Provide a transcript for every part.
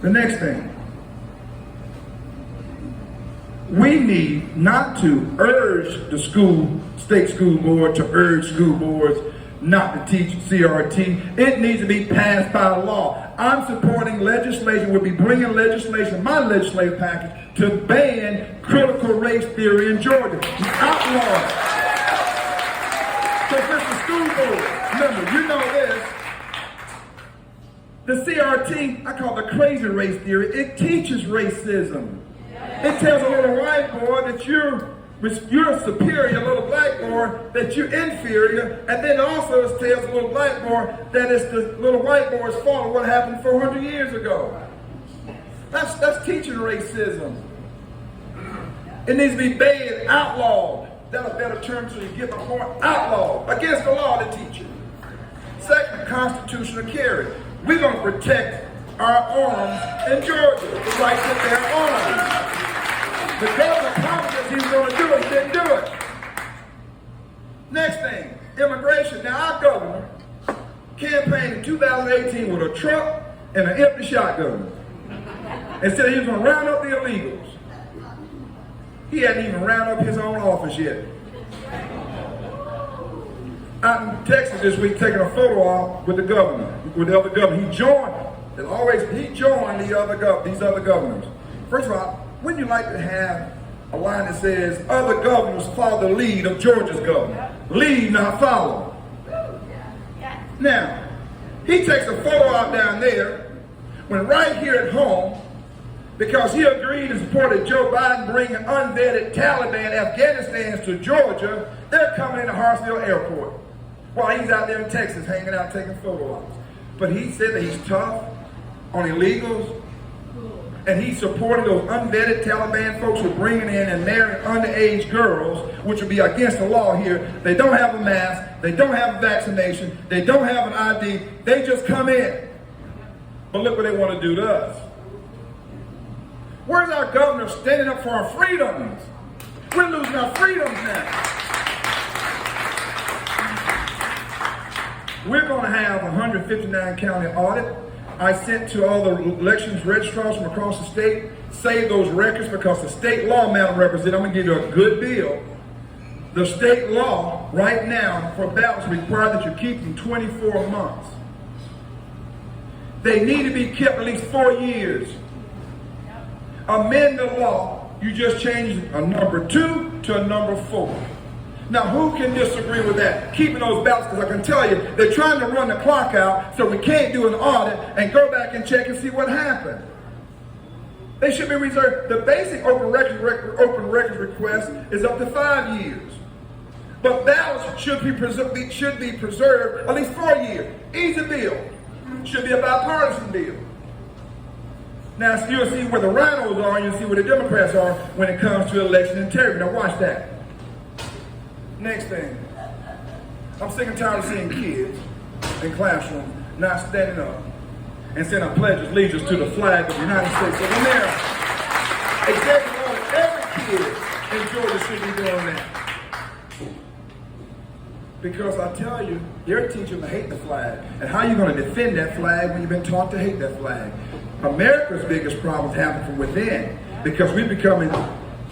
The next thing, we need not to urge the state school board to urge school boards not to teach CRT. It needs to be passed by law. I'm supporting legislation. We'll be bringing legislation, my legislative package, to ban critical race theory in Georgia. Outlaw it. So Mr. School Board, remember, you know this. The CRT, I call it the crazy race theory. It teaches racism. It tells a little white boy that you're superior, a little black boy that you're inferior, and then also it tells a little black boy that it's the little white boy's fault of what happened 400 years ago. That's teaching racism. It needs to be banned, outlawed. That's a better term so you get my point. Outlawed, against the law to teach it. Second, constitutional carry. We're going to protect our arms in Georgia, the right to bear arms. The governor promised he was going to do it, he didn't do it. Next thing, immigration. Now our governor campaigned in 2018 with a truck and an empty shotgun and said he was going to round up the illegals. He hadn't even round up his own office yet. Out in Texas this week, taking a photo off with the governor, with the other governor. He joined these other governors. First of all, wouldn't you like to have a line that says, other governors follow the lead of Georgia's governor? Lead, not follow. Now, he takes a photo out down there, when right here at home, because he agreed and supported Joe Biden bringing unvetted Taliban Afghanistans to Georgia, they're coming into Hartsfield Airport while he's out there in Texas hanging out taking photo ops. But he said that he's tough on illegals, and he supported those unvetted Taliban folks who are bringing in and marrying underage girls, which would be against the law here. They don't have a mask, they don't have a vaccination, they don't have an ID, they just come in. But look what they want to do to us. Where's our governor standing up for our freedoms? We're losing our freedoms now. We're going to have a 159 county audit. I sent to all the elections registrars from across the state, save those records because the state law, Madam Representative, I'm going to give you a good bill. The state law right now for ballots require that you keep them 24 months. They need to be kept at least 4 years. Amend the law, you just change a number 2 to a number 4. Now, who can disagree with that? Keeping those ballots, because I can tell you, they're trying to run the clock out so we can't do an audit and go back and check and see what happened. They should be reserved. The basic open records request is up to 5 years. But ballots should be preserved at least 4 years. Easy bill. Should be a bipartisan bill. Now, you'll see where the rhinos are, and you'll see where the Democrats are when it comes to election integrity. Now, watch that. Next thing. I'm sick and tired of seeing kids in classrooms not standing up and saying, I pledge allegiance to the flag of the United States of America. Exactly. Every kid in Georgia should be doing that. Because I tell you, they're teaching to hate the flag. And how are you going to defend that flag when you've been taught to hate that flag? America's biggest problems happen from within because we're becoming,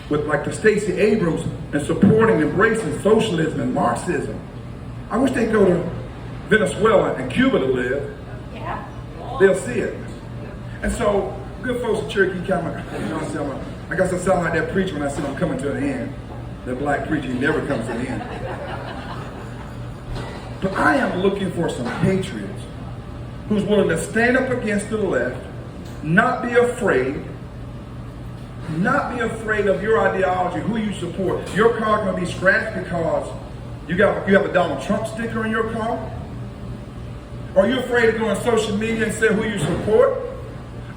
with like the Stacey Abrams, and supporting, embracing socialism and Marxism. I wish they'd go to Venezuela and Cuba to live. Yeah. They'll see it. And so, good folks at Cherokee County, I guess I sound like that preacher when I said I'm coming to an end. That black preacher, he never comes to an end. But I am looking for some patriots who's willing to stand up against the left, not be afraid of your ideology, who you support. Your car going to be scratched because you have a Donald Trump sticker in your car? Are you afraid to go on social media and say who you support?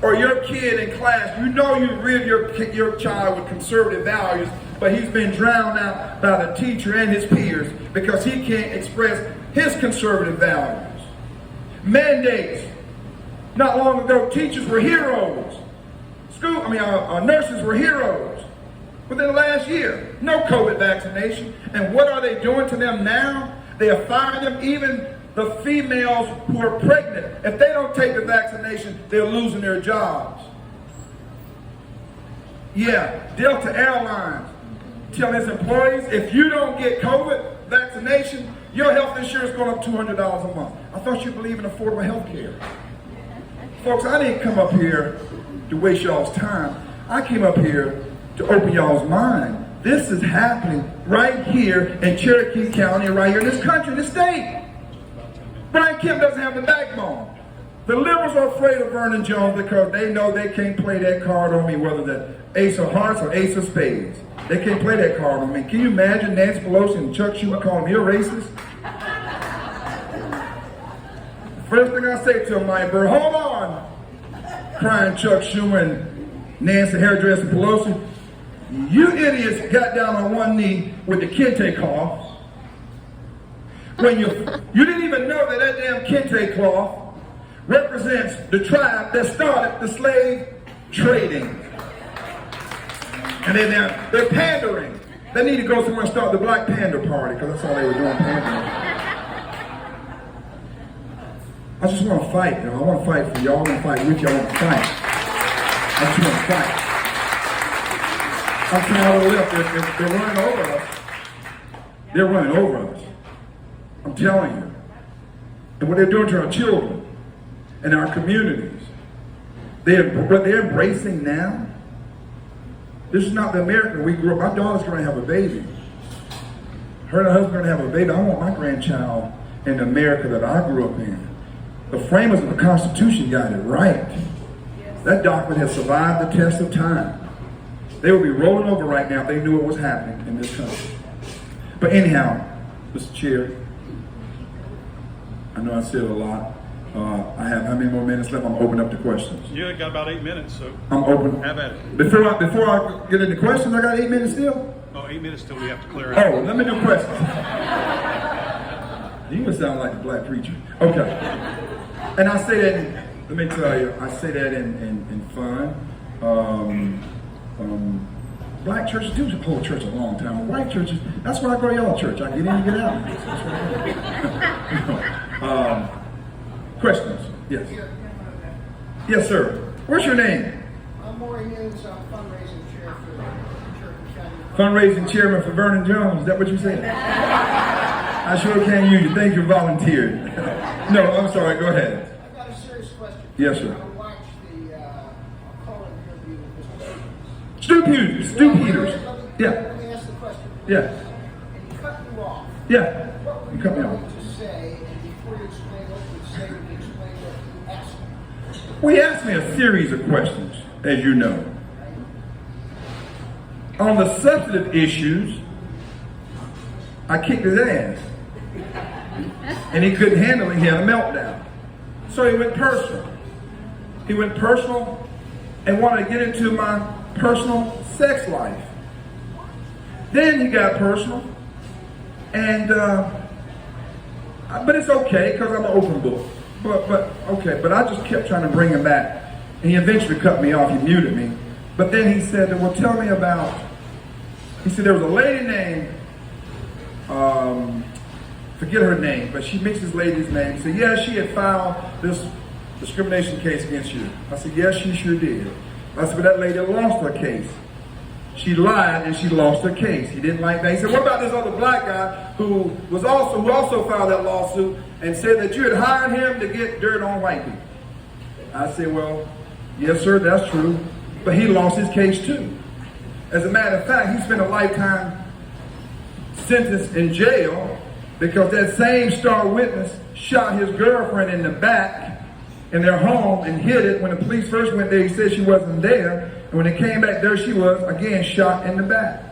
Or your kid in class, you know you reared your child with conservative values, but he's been drowned out by the teacher and his peers because he can't express his conservative values. Mandates. Not long ago, teachers were heroes. Nurses were heroes. Within the last year, no COVID vaccination. And what are they doing to them now? They are firing them even the females who are pregnant. If they don't take the vaccination, they're losing their jobs. Yeah, Delta Airlines telling its employees, if you don't get COVID vaccination, your health insurance going up $200 a month. I thought you believed in affordable health care. Folks, I didn't come up here to waste y'all's time. I came up here to open y'all's mind. This is happening right here in Cherokee County, right here in this country, this state. Brian Kemp doesn't have the backbone. The liberals are afraid of Vernon Jones because they know they can't play that card on me, whether the ace of hearts or ace of spades. They can't play that card on me. Can you imagine Nancy Pelosi and Chuck Schumer calling me a racist? First thing I say to him, my bird, hold on, crying Chuck Schumer and Nancy Hairdresser Pelosi. You idiots got down on one knee with the kente cloth. When you didn't even know that that damn kente cloth represents the tribe that started the slave trading. And they're pandering. They need to go somewhere and start the Black Panther Party, because that's all they were doing, pandering. I just want to fight, I want to fight for y'all. I want to fight with y'all. I want to fight. I just want to fight. I'm trying to lift. They're running over us. They're running over us. I'm telling you. And what they're doing to our children and our communities, what they're embracing now, this is not the America we grew up. My daughter's going to have a baby. Her and her husband are going to have a baby. I want my grandchild in the America that I grew up in. The framers of the Constitution got it right. That document has survived the test of time. They would be rolling over right now if they knew what was happening in this country. But anyhow, Mr. Chair, I know I said a lot. I have how many more minutes left? I'm open up to questions. You got about 8 minutes, so I'm open. Have at it. Before I get into questions, I got 8 minutes still? Oh, 8 minutes till we have to clear out. Oh, let me do questions. You would sound like a black preacher. Okay. And I say that, let me tell you, I say that in fun. Black churches do hold church a long time. But white churches, that's why I go to y'all church. I get in and get out. That's what questions? Yes. Yes, sir. What's your name? I'm Maury Hughes. I'm fundraising chair for the Cherokee County Republican. Fundraising chairman for Vernon Jones. Is that what you said? I sure can use you. Thank you, volunteered. No, I'm sorry. Go ahead. I've got a serious question. Yes, sir. I watched the call-in interview with Mr. Peters. Stu Peters. Yeah. Let me ask the question. Yeah. And he cut you off. Yeah. What were You you cut me going off. to say? And before you explain what you say, would you explain what you asked? Well, he asked me a series of questions, as you know. On the substantive issues, I kicked his ass. And he couldn't handle it. He had a meltdown. So he went personal. He went personal and wanted to get into my personal sex life. Then he got personal. And, but it's okay because I'm an open book. But I just kept trying to bring him back. And he eventually cut me off. He muted me. But then he said, well, tell me about, he said there was a lady named, forget her name, but she mixed this lady's name. He said, yeah, she had filed this discrimination case against you. I said, yes, she sure did. I said, but that lady lost her case. She lied and she lost her case. He didn't like that. He said, what about this other black guy who also filed that lawsuit and said that you had hired him to get dirt on white people? I said, well, yes, sir, that's true. But he lost his case too. As a matter of fact, he spent a lifetime sentence in jail because that same star witness shot his girlfriend in the back in their home and hid it. When the police first went there, he said she wasn't there. And when they came back, there she was, again, shot in the back.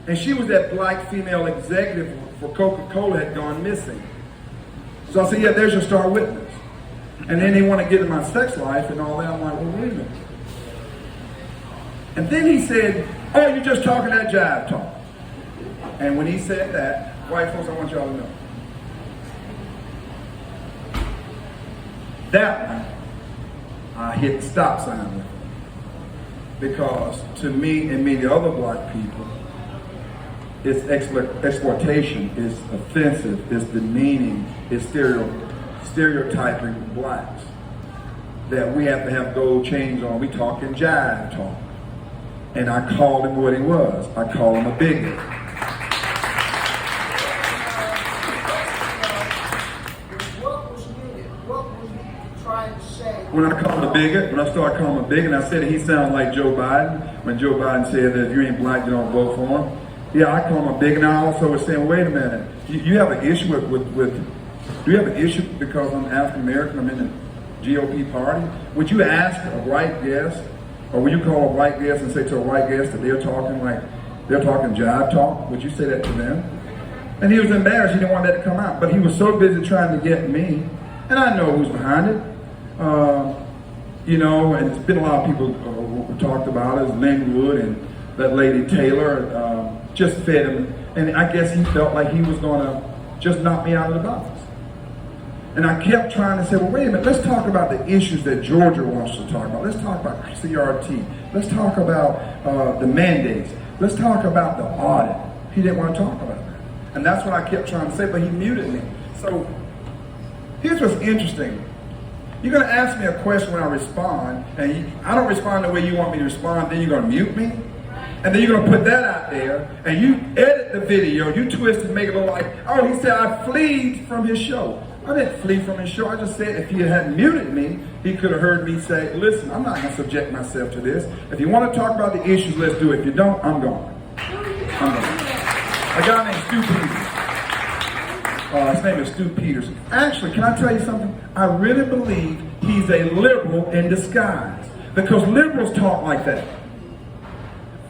And she was that black female executive for Coca-Cola had gone missing. So I said, yeah, there's your star witness. And then they want to get in my sex life and all that. I'm like, well, wait a minute. And then he said, oh, you're just talking that jive talk. And when he said that, white folks, I want y'all to know. That one, I hit the stop sign with him. Because to me and many other black people, it's exploitation, it's offensive, it's demeaning, it's stereotyping blacks. That we have to have gold chains on. We talking jive talk. And I called him what he was. I called him a bigot. What was needed? What was you trying to say? When I called him a bigot, when I started calling him a bigot, and I said he sounded like Joe Biden, when Joe Biden said that if you ain't black, you don't vote for him. Yeah, I called him a bigot, and I also was saying, wait a minute, you have an issue do you have an issue because I'm African American, I'm in the GOP party? Would you ask a white guest, or would you call a white guest and say to a white guest that they're talking jive talk? Would you say that to them? And he was embarrassed, he didn't want that to come out, but he was so busy trying to get me, and I know who's behind it. You know, and it's been a lot of people who talked about it, Linwood and that lady Taylor, just fed him, and I guess he felt like he was gonna just knock me out of the box. And I kept trying to say, well, wait a minute, let's talk about the issues that Georgia wants to talk about. Let's talk about CRT. Let's talk about the mandates. Let's talk about the audit. He didn't want to talk about that. And that's what I kept trying to say, but he muted me. So here's what's interesting. You're going to ask me a question when I respond, and I don't respond the way you want me to respond, then you're going to mute me? And then you're going to put that out there, and you edit the video, you twist and make it look like, oh, he said I fled from his show. I didn't flee from his show. I just said if he hadn't muted me, he could have heard me say, listen, I'm not going to subject myself to this. If you want to talk about the issues, let's do it. If you don't, I'm gone. I'm gone. A guy named Stu Peters. His name is Stu Peters. Actually, can I tell you something? I really believe he's a liberal in disguise, because liberals talk like that.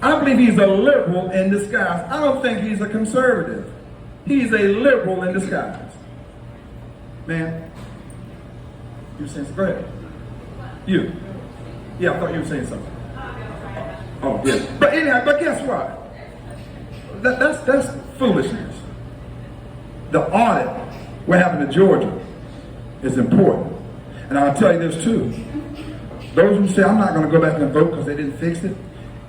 I believe he's a liberal in disguise. I don't think he's a conservative. He's a liberal in disguise. Man, you were saying something? Go ahead. You. Yeah, I thought you were saying something. Oh, yeah. But anyhow, but guess what? That's foolishness. The audit, what happened to Georgia, is important. And I'll tell you this too. Those who say, I'm not going to go back and vote because they didn't fix it,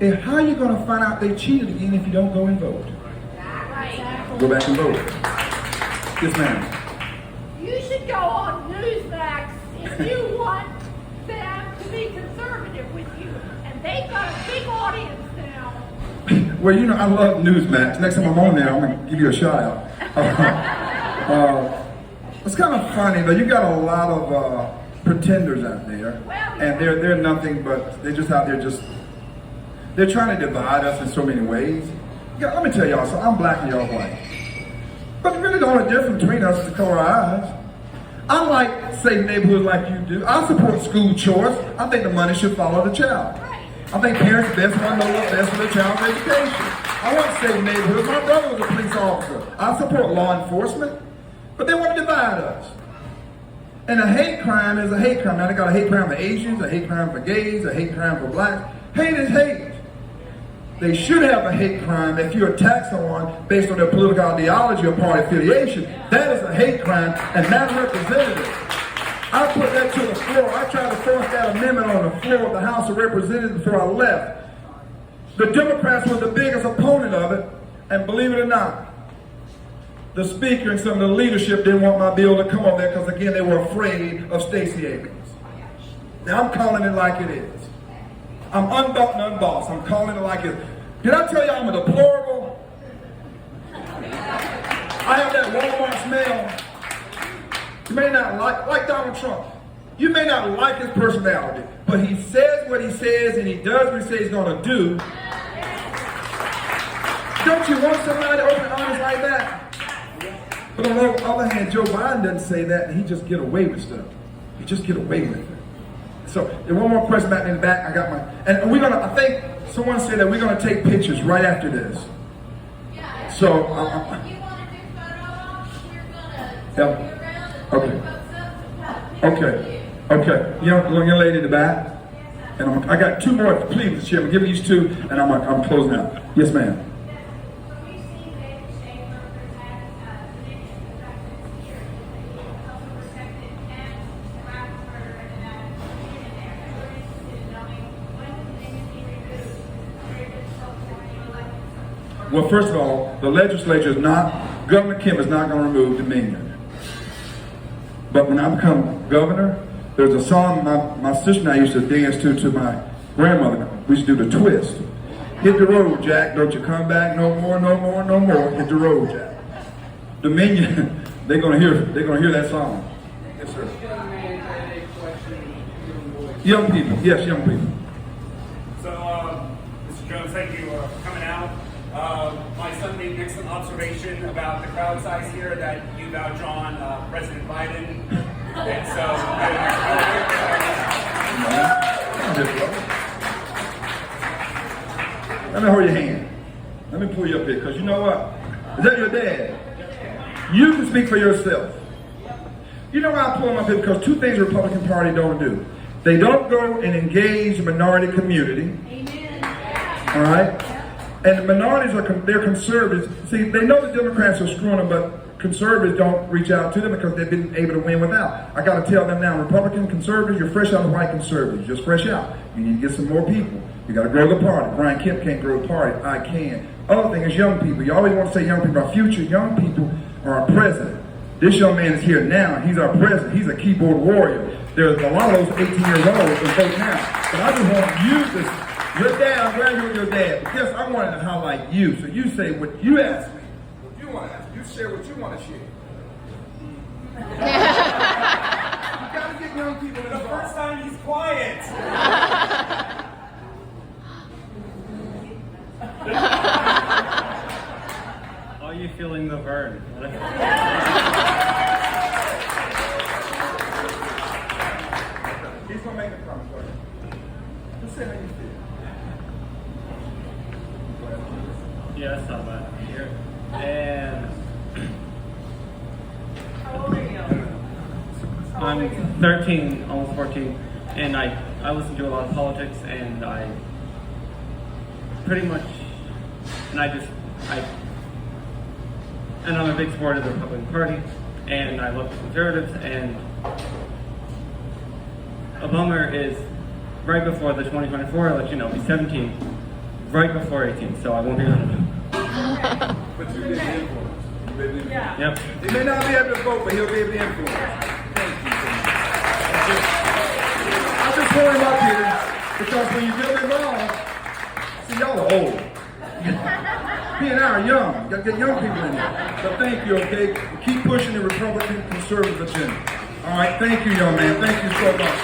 and how are you going to find out they cheated again if you don't go and vote? Go back and vote. Yes, ma'am. You should go on Newsmax if you want them to be conservative with you. And they've got a big audience now. Well, you know, I love Newsmax. Next time I'm on there, I'm going to give you a shout out. It's kind of funny, though. You got a lot of pretenders out there. And they're nothing but, they're just out there they're trying to divide us in so many ways. Yeah, let me tell y'all, so I'm black and y'all white. But really the only difference between us is the color of our eyes. I like safe neighborhoods like you do. I support school choice. I think the money should follow the child. I think parents best want to know what's best for their child's education. I want safe neighborhoods. My brother was a police officer. I support law enforcement. But they want to divide us. And a hate crime is a hate crime. Now they got a hate crime for Asians, a hate crime for gays, a hate crime for blacks. Hate is hate. They should have a hate crime if you attack someone based on their political ideology or party affiliation. That is a hate crime, and Madam Representative, I put that to the floor. I tried to force that amendment on the floor of the House of Representatives before I left. The Democrats were the biggest opponent of it, and believe it or not, the Speaker and some of the leadership didn't want my bill to come on there because, again, they were afraid of Stacey Abrams. Now, I'm calling it like it is. I'm unbelt and unbossed. I'm calling it like it is. Did I tell you I'm a deplorable? I have that Walmart smell. You may not like Donald Trump. You may not like his personality, but he says what he says and he does what he says he's going to do. Don't you want somebody open and honest like that? But on the other hand, Joe Biden doesn't say that, and he just get away with stuff. He just get away with it. So, there's one more question back in the back. I got my, and we're gonna. I think someone said that we're gonna take pictures right after this. Yeah. So, you want to do photo ops? We're gonna yeah. turn you around and Okay. Okay. Young lady in the back. And I got two more. Please, Mr. Chairman, give me these two, and I'm closing out. Yes, ma'am. Well, first of all, the legislature is not, Governor Kemp is not going to remove Dominion. But when I become governor, there's a song my sister and I used to dance to my grandmother. We used to do the twist. Hit the road, Jack. Don't you come back no more, no more, no more. Hit the road, Jack. Dominion, they're gonna hear that song. Yes, sir. Young people, yes, young people. So, Mr. Jones, thank you for coming out. My son made an excellent observation about the crowd size here that you've outdrawn President Biden. And so, Let me hold your hand. Let me pull you up here, because you know what? Is that your dad? You can speak for yourself. You know why I pull them up here? Because two things the Republican Party don't do. They don't go and engage the minority community. Amen. All right? And the minorities they're conservatives. See, they know the Democrats are screwing them, but conservatives don't reach out to them because they've been able to win without. I got to tell them now, Republican conservatives, you're fresh out of white conservatives. Just fresh out. You need to get some more people. You got to grow the party. Brian Kemp can't grow the party. I can. Other thing is young people. You always want to say young people. Our future young people are our president. This young man is here now. He's our president. He's a keyboard warrior. There's a lot of those 18-year-olds that vote now. But I just want you to, your dad, I'm glad you're your dad. But yes, I wanted to highlight you. So you say what you asked me. What you want to ask. You share what you want to share. You got to get young people the involved. first time he's quiet. Are you feeling the burn? He's going to make a promise, right? Just say how you feel. Yeah, that's not bad. Here. And How old are you? I'm 13, almost 14, and I listen to a lot of politics, and I pretty much, and I'm a big supporter of the Republican Party, and I love the conservatives, and a bummer is right before the 2024 election, I'll be 17, right before 18, so I won't be able to. But you've been influenced. You've been influenced. Yeah. Yep. He may not be able to vote, but he'll be able to influence. Thank you. I just pull him up here because when you get him involved, see, y'all are old. He and I are young. You got to get young people in here. So thank you, okay? Keep pushing the Republican conservative agenda. All right, thank you, young man. Thank you so much.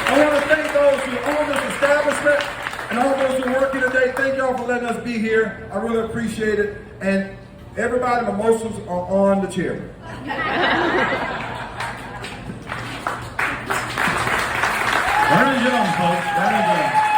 I want to thank those who own this establishment and all those who work here today. Thank y'all for letting us be here. I really appreciate it. And everybody, mimosas are on the chair. Vernon Jones, folks. Vernon Jones.